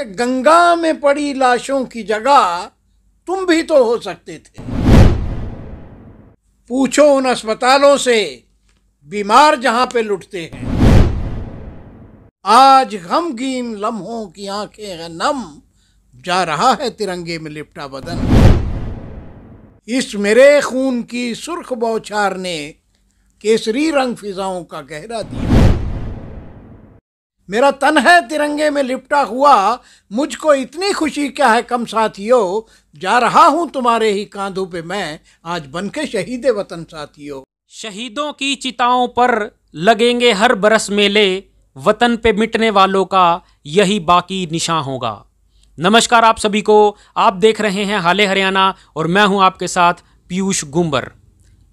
गंगा में पड़ी लाशों की जगह तुम भी तो हो सकते थे। पूछो उन अस्पतालों से बीमार जहां पे लुटते हैं। आज गमगीन लम्हों की आंखें है नम, जा रहा है तिरंगे में लिपटा बदन। इस मेरे खून की सुर्ख बौछार ने केसरी रंग फिजाओं का गहरा दिया। मेरा तन है तिरंगे में लिपटा हुआ, मुझको इतनी खुशी क्या है कम साथियों। जा रहा हूं तुम्हारे ही कांधों पे मैं, आज बनके शहीद वतन साथियों। शहीदों की चिताओं पर लगेंगे हर बरस मेले, वतन पे मिटने वालों का यही बाकी निशान होगा। नमस्कार आप सभी को, आप देख रहे हैं हाले हरियाणा और मैं हूं आपके साथ पीयूष गुंबर।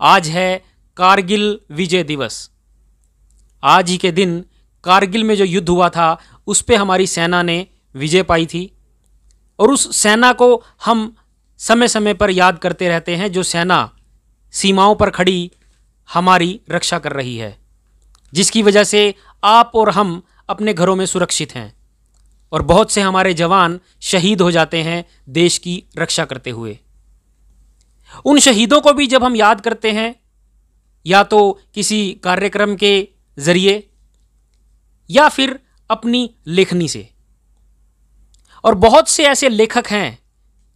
आज है कारगिल विजय दिवस। आज ही के दिन कारगिल में जो युद्ध हुआ था उस पे हमारी सेना ने विजय पाई थी और उस सेना को हम समय समय पर याद करते रहते हैं, जो सेना सीमाओं पर खड़ी हमारी रक्षा कर रही है, जिसकी वजह से आप और हम अपने घरों में सुरक्षित हैं और बहुत से हमारे जवान शहीद हो जाते हैं देश की रक्षा करते हुए। उन शहीदों को भी जब हम याद करते हैं, या तो किसी कार्यक्रम के जरिए या फिर अपनी लेखनी से, और बहुत से ऐसे लेखक हैं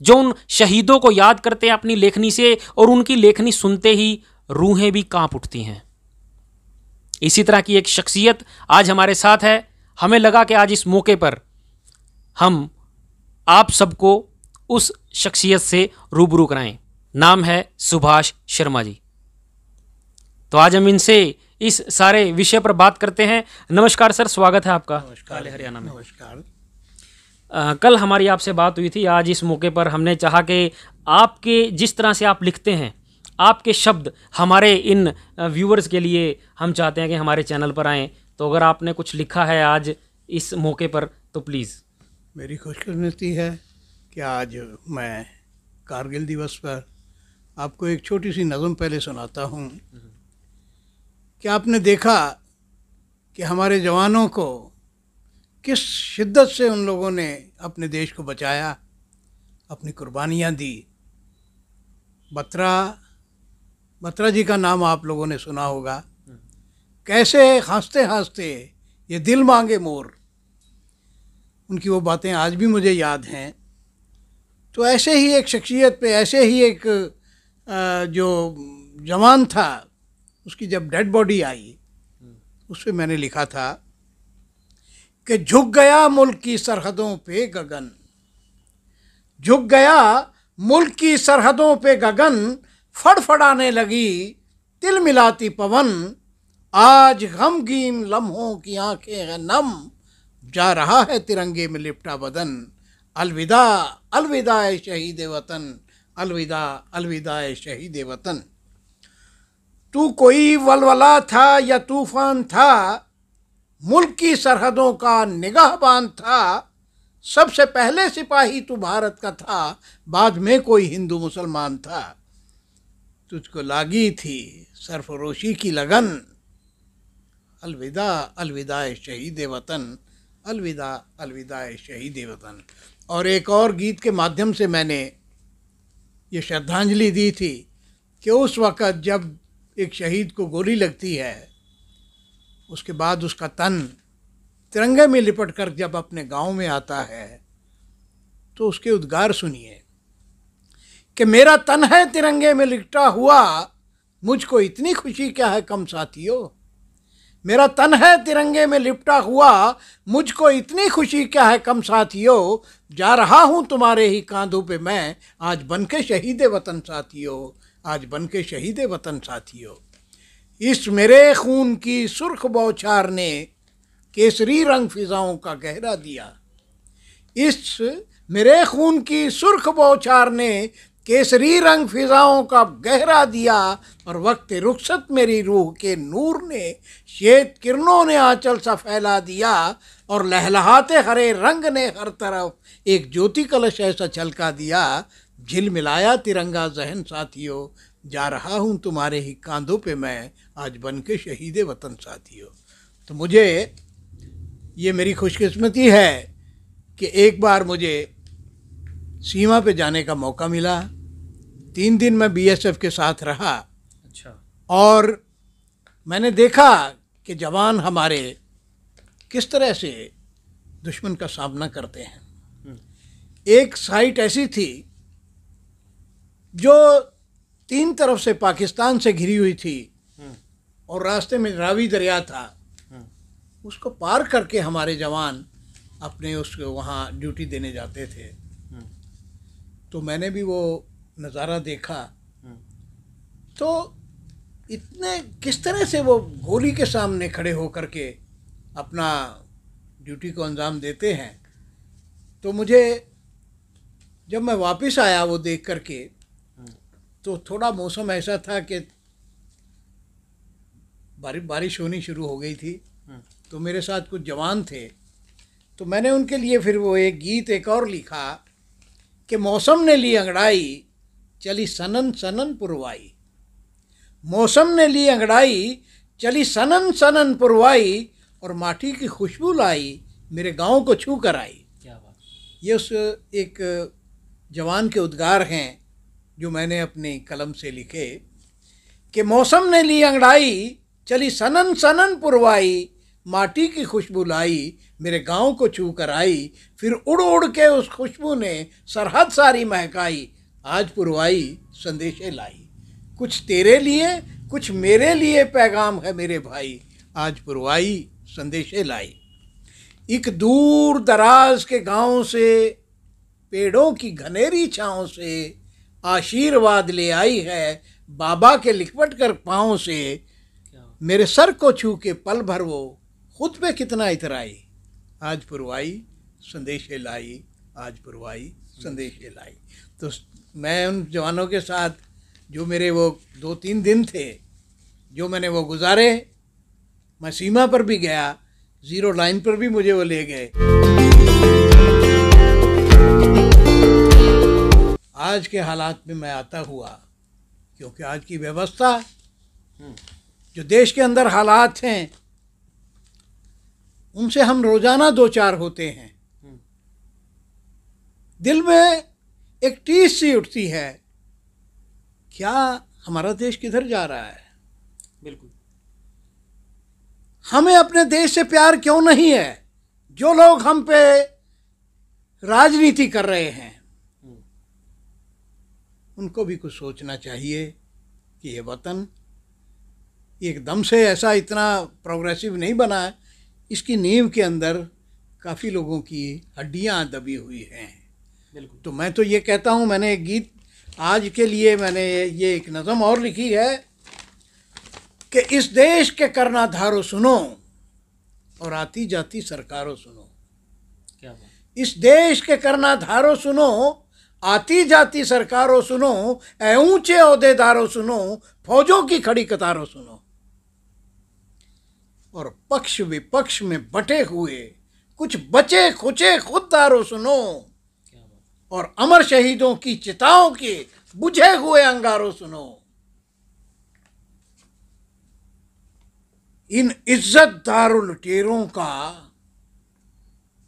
जो उन शहीदों को याद करते हैं अपनी लेखनी से, और उनकी लेखनी सुनते ही रूहें भी कांप उठती हैं। इसी तरह की एक शख्सियत आज हमारे साथ है। हमें लगा कि आज इस मौके पर हम आप सबको उस शख्सियत से रूबरू कराएं। नाम है सुभाष शर्मा जी। तो आज हम इनसे इस सारे विषय पर बात करते हैं। नमस्कार सर, स्वागत है आपका हाले हरियाणा में। नमस्कार। कल हमारी आपसे बात हुई थी। आज इस मौके पर हमने चाहा कि आपके जिस तरह से आप लिखते हैं, आपके शब्द हमारे इन व्यूअर्स के लिए हम चाहते हैं कि हमारे चैनल पर आएँ। तो अगर आपने कुछ लिखा है आज इस मौके पर तो प्लीज़। मेरी खुशकिस्मती है कि आज मैं कारगिल दिवस पर आपको एक छोटी सी नज़म पहले सुनाता हूँ। कि आपने देखा कि हमारे जवानों को किस शिद्दत से उन लोगों ने अपने देश को बचाया, अपनी कुर्बानियाँ दी। बत्रा जी का नाम आप लोगों ने सुना होगा। कैसे हंसते हंसते ये दिल मांगे मोर, उनकी वो बातें आज भी मुझे याद हैं। तो ऐसे ही एक शख्सियत पे, ऐसे ही एक जो जवान था, उसकी जब डेड बॉडी आई उस पर मैंने लिखा था कि झुक गया मुल्क की सरहदों पे गगन, झुक गया मुल्क की सरहदों पे गगन, फड़फड़ाने लगी तिल मिलाती पवन। आज गमगीन लम्हों की आंखें है नम, जा रहा है तिरंगे में लिपटा बदन। अलविदा अलविदा ए शहीद वतन, अलविदा अलविदा ए शहीद वतन। तू कोई वलवला था या तूफान था, मुल्क की सरहदों का निगाहबान था। सबसे पहले सिपाही तू भारत का था, बाद में कोई हिंदू मुसलमान था। तुझको लागी थी सरफरोशी की लगन, अलविदा अलविदा ए शहीद वतन, अलविदा अलविदा ए शहीद वतन। और एक और गीत के माध्यम से मैंने ये श्रद्धांजलि दी थी कि उस वक़्त जब एक शहीद को गोली लगती है, उसके बाद उसका तन तिरंगे में लिपट कर जब अपने गांव में आता है, तो उसके उद्गार सुनिए कि मेरा तन है तिरंगे में लिपटा हुआ, मुझको इतनी खुशी क्या है कम साथियों। मेरा तन है तिरंगे में लिपटा हुआ, मुझको इतनी खुशी क्या है कम साथियों। जा रहा हूँ तुम्हारे ही कांधों पे मैं, आज बनके शहीद वतन साथियों, आज बनके शहीद वतन साथियों। इस मेरे खून की सुर्ख बौछार ने केसरी रंग फिजाओं का गहरा दिया। इस मेरे खून की सुर्ख बौछार ने केसरी रंग फिजाओं का गहरा दिया, और वक्त रुखसत मेरी रूह के नूर ने श्वेत किरणों ने आंचल सा फैला दिया, और लहलहाते हरे रंग ने हर तरफ एक ज्योति कलश ऐसा छलका दिया। झिलमिलाया तिरंगा जहन साथियों, जा रहा हूँ तुम्हारे ही कांधों पे मैं, आज बनके शहीद वतन साथियों। तो मुझे ये मेरी खुशकिस्मती है कि एक बार मुझे सीमा पे जाने का मौका मिला। 3 दिन मैं बीएसएफ के साथ रहा। अच्छा। और मैंने देखा कि जवान हमारे किस तरह से दुश्मन का सामना करते हैं। एक साइट ऐसी थी जो 3 तरफ से पाकिस्तान से घिरी हुई थी और रास्ते में रावी दरिया था। उसको पार करके हमारे जवान अपने उसको वहाँ ड्यूटी देने जाते थे। तो मैंने भी वो नज़ारा देखा। तो इतने किस तरह से वो गोली के सामने खड़े होकर के अपना ड्यूटी को अंजाम देते हैं। तो मुझे जब मैं वापस आया वो देख करके, तो थोड़ा मौसम ऐसा था कि बारिश होनी शुरू हो गई थी। तो मेरे साथ कुछ जवान थे, तो मैंने उनके लिए फिर वो एक गीत एक और लिखा कि मौसम ने ली अंगड़ाई चली सनन सनन पुरवाई। मौसम ने ली अंगड़ाई चली सनन सनन पुरवाई और माटी की खुशबू लाई मेरे गांव को छू कर आई। क्या बात। ये उस एक जवान के उद्गार हैं जो मैंने अपनी कलम से लिखे कि मौसम ने ली अंगड़ाई चली सनन सनन पुरवाई, माटी की खुशबू लाई मेरे गांव को छू कर आई। फिर उड़ उड़ के उस खुशबू ने सरहद सारी महकाई, आज पुरवाई संदेशे लाई। कुछ तेरे लिए कुछ मेरे लिए पैगाम है मेरे भाई, आज पुरवाई संदेशे लाई। एक दूर दराज के गांव से पेड़ों की घनेरी छाँव से आशीर्वाद ले आई है बाबा के लिखवट कर पाँव से। मेरे सर को छू के पल भर वो खुद पे कितना इतराई, आज पुरवाई संदेशे लाई, आज पुरवाई संदेशे लाई। तो मैं उन जवानों के साथ जो मेरे वो 2-3 दिन थे जो मैंने वो गुजारे, मैं सीमा पर भी गया, 0 लाइन पर भी मुझे वो ले गए। आज के हालात में मैं आता हुआ, क्योंकि आज की व्यवस्था जो देश के अंदर हालात हैं उनसे हम रोजाना 2-4 होते हैं। दिल में एक टीस सी उठती है, क्या हमारा देश किधर जा रहा है। बिल्कुल। हमें अपने देश से प्यार क्यों नहीं है। जो लोग हम पे राजनीति कर रहे हैं उनको भी कुछ सोचना चाहिए कि ये वतन एकदम से ऐसा इतना प्रोग्रेसिव नहीं बना है, इसकी नींव के अंदर काफ़ी लोगों की हड्डियां दबी हुई हैं। बिल्कुल। तो मैं तो ये कहता हूँ, मैंने एक गीत आज के लिए मैंने ये एक नज़म और लिखी है कि इस देश के करना धारो सुनो और आती जाती सरकारों सुनो। क्या बात। इस देश के करना धारो सुनो, आती जाती सरकारों सुनो, ऐ ऊंचे ओहदेदारों सुनो, फौजों की खड़ी कतारों सुनो। और पक्ष विपक्ष में बटे हुए कुछ बचे खुचे खुददारों सुनो, और अमर शहीदों की चिताओं के बुझे हुए अंगारों सुनो। इन इज्जतदारों लुटेरों का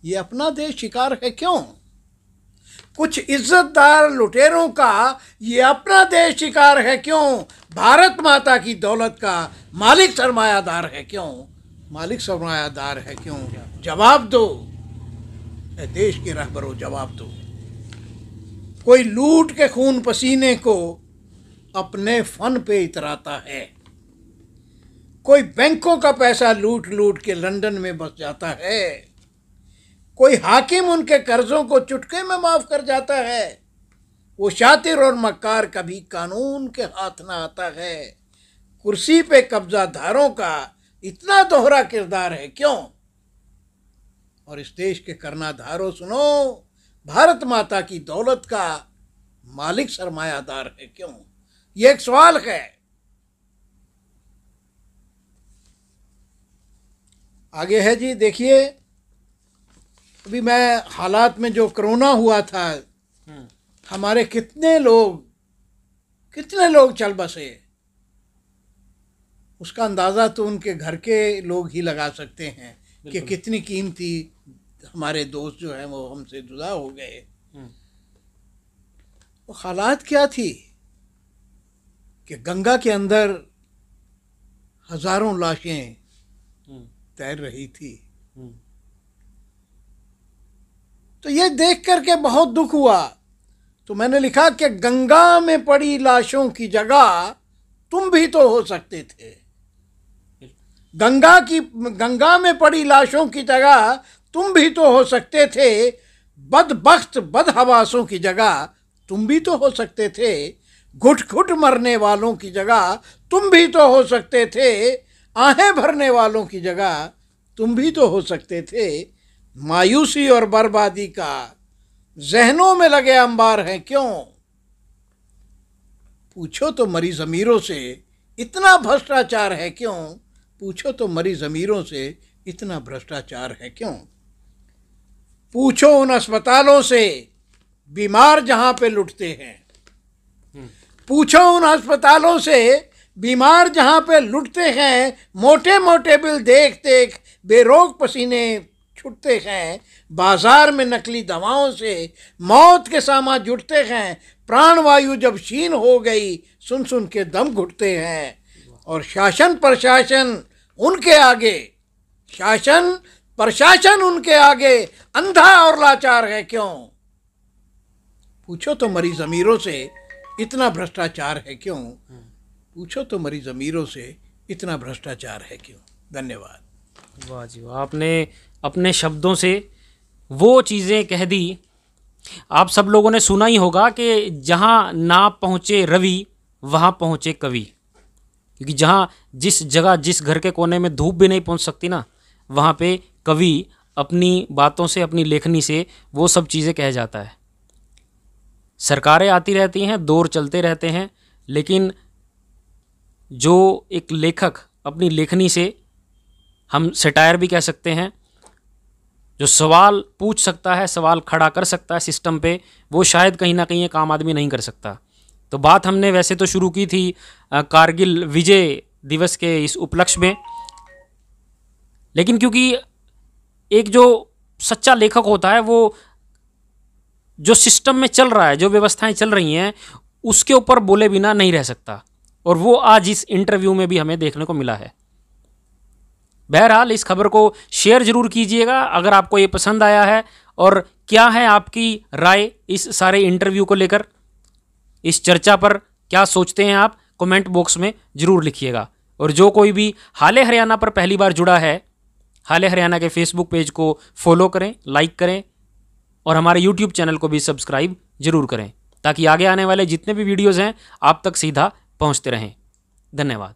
ये अपना देश शिकार है क्यों। कुछ इज्जतदार लुटेरों का ये अपना देश शिकार है क्यों। भारत माता की दौलत का मालिक सरमायादार है क्यों। मालिक सरमायादार है क्यों। जवाब दो ए देश के रहबरों, जवाब दो। कोई लूट के खून पसीने को अपने फन पे इतराता है, कोई बैंकों का पैसा लूट लूट के लंदन में बस जाता है, कोई हाकिम उनके कर्जों को चुटके में माफ कर जाता है। वो शातिर और मक्कार कभी कानून के हाथ ना आता है। कुर्सी पे कब्जाधारों का इतना दोहरा किरदार है क्यों। और इस देश के करनाधारों सुनो, भारत माता की दौलत का मालिक सरमायादार है क्यों। ये एक सवाल है। आगे है जी, देखिए अभी मैं हालात में जो कोरोना हुआ था, हमारे कितने लोग चल बसे, उसका अंदाज़ा तो उनके घर के लोग ही लगा सकते हैं कि कितनी कीमती हमारे दोस्त जो हैं वो हमसे जुदा हो गए। वो हालात क्या थी कि गंगा के अंदर हजारों लाशें तैर रही थी। तो ये देख करके बहुत दुख हुआ। तो मैंने लिखा कि गंगा में पड़ी लाशों की जगह तुम भी तो हो सकते थे। गंगा में पड़ी लाशों की जगह तुम भी तो हो सकते थे। बदबख्त बदहवासों की जगह तुम भी तो हो सकते थे। घुट घुट मरने वालों की जगह तुम भी तो हो सकते थे। आहें भरने वालों की जगह तुम भी तो हो सकते थे। मायूसी और बर्बादी का जहनों में लगे अंबार हैं क्यों? पूछो तो मरी ज़मीरों से इतना भ्रष्टाचार है क्यों? पूछो तो मरी ज़मीरों से इतना भ्रष्टाचार है क्यों? पूछो उन अस्पतालों से बीमार जहां पे लुटते हैं। पूछो उन अस्पतालों से बीमार जहां पे लुटते हैं। मोटे मोटे बिल देख देख बेरोक पसीने छुटते हैं। बाजार में नकली दवाओं से मौत के सामान जुटते हैं। प्राणवायु जब क्षीण हो गई सुन सुन के दम घुटते हैं। और शासन प्रशासन उनके आगे अंधा और लाचार है क्यों? पूछो तो मरी ज़मीरों से इतना भ्रष्टाचार है क्यों? पूछो तो मरी ज़मीरों से इतना भ्रष्टाचार है क्यों? धन्यवाद। वाह जी वाह, आपने अपने शब्दों से वो चीज़ें कह दी। आप सब लोगों ने सुना ही होगा कि जहाँ ना पहुँचे रवि वहाँ पहुँचे कवि। क्योंकि जहाँ जिस जगह जिस घर के कोने में धूप भी नहीं पहुँच सकती ना, वहाँ पे कवि अपनी बातों से अपनी लेखनी से वो सब चीज़ें कह जाता है। सरकारें आती रहती हैं, दौर चलते रहते हैं, लेकिन जो एक लेखक अपनी लेखनी से, हम सटायर भी कह सकते हैं, जो सवाल पूछ सकता है, सवाल खड़ा कर सकता है सिस्टम पे, वो शायद कहीं ना कहीं एक आम आदमी नहीं कर सकता। तो बात हमने वैसे तो शुरू की थी कारगिल विजय दिवस के इस उपलक्ष्य में, लेकिन क्योंकि एक जो सच्चा लेखक होता है वो जो सिस्टम में चल रहा है, जो व्यवस्थाएं चल रही हैं, उसके ऊपर बोले बिना नहीं रह सकता। और वो आज इस इंटरव्यू में भी हमें देखने को मिला है। बहरहाल इस खबर को शेयर जरूर कीजिएगा अगर आपको ये पसंद आया है। और क्या है आपकी राय इस सारे इंटरव्यू को लेकर, इस चर्चा पर क्या सोचते हैं आप, कमेंट बॉक्स में ज़रूर लिखिएगा। और जो कोई भी हाले हरियाणा पर पहली बार जुड़ा है, हाले हरियाणा के फेसबुक पेज को फॉलो करें, लाइक करें और हमारे यूट्यूब चैनल को भी सब्सक्राइब जरूर करें, ताकि आगे आने वाले जितने भी वीडियोज़ हैं आप तक सीधा पहुँचते रहें। धन्यवाद।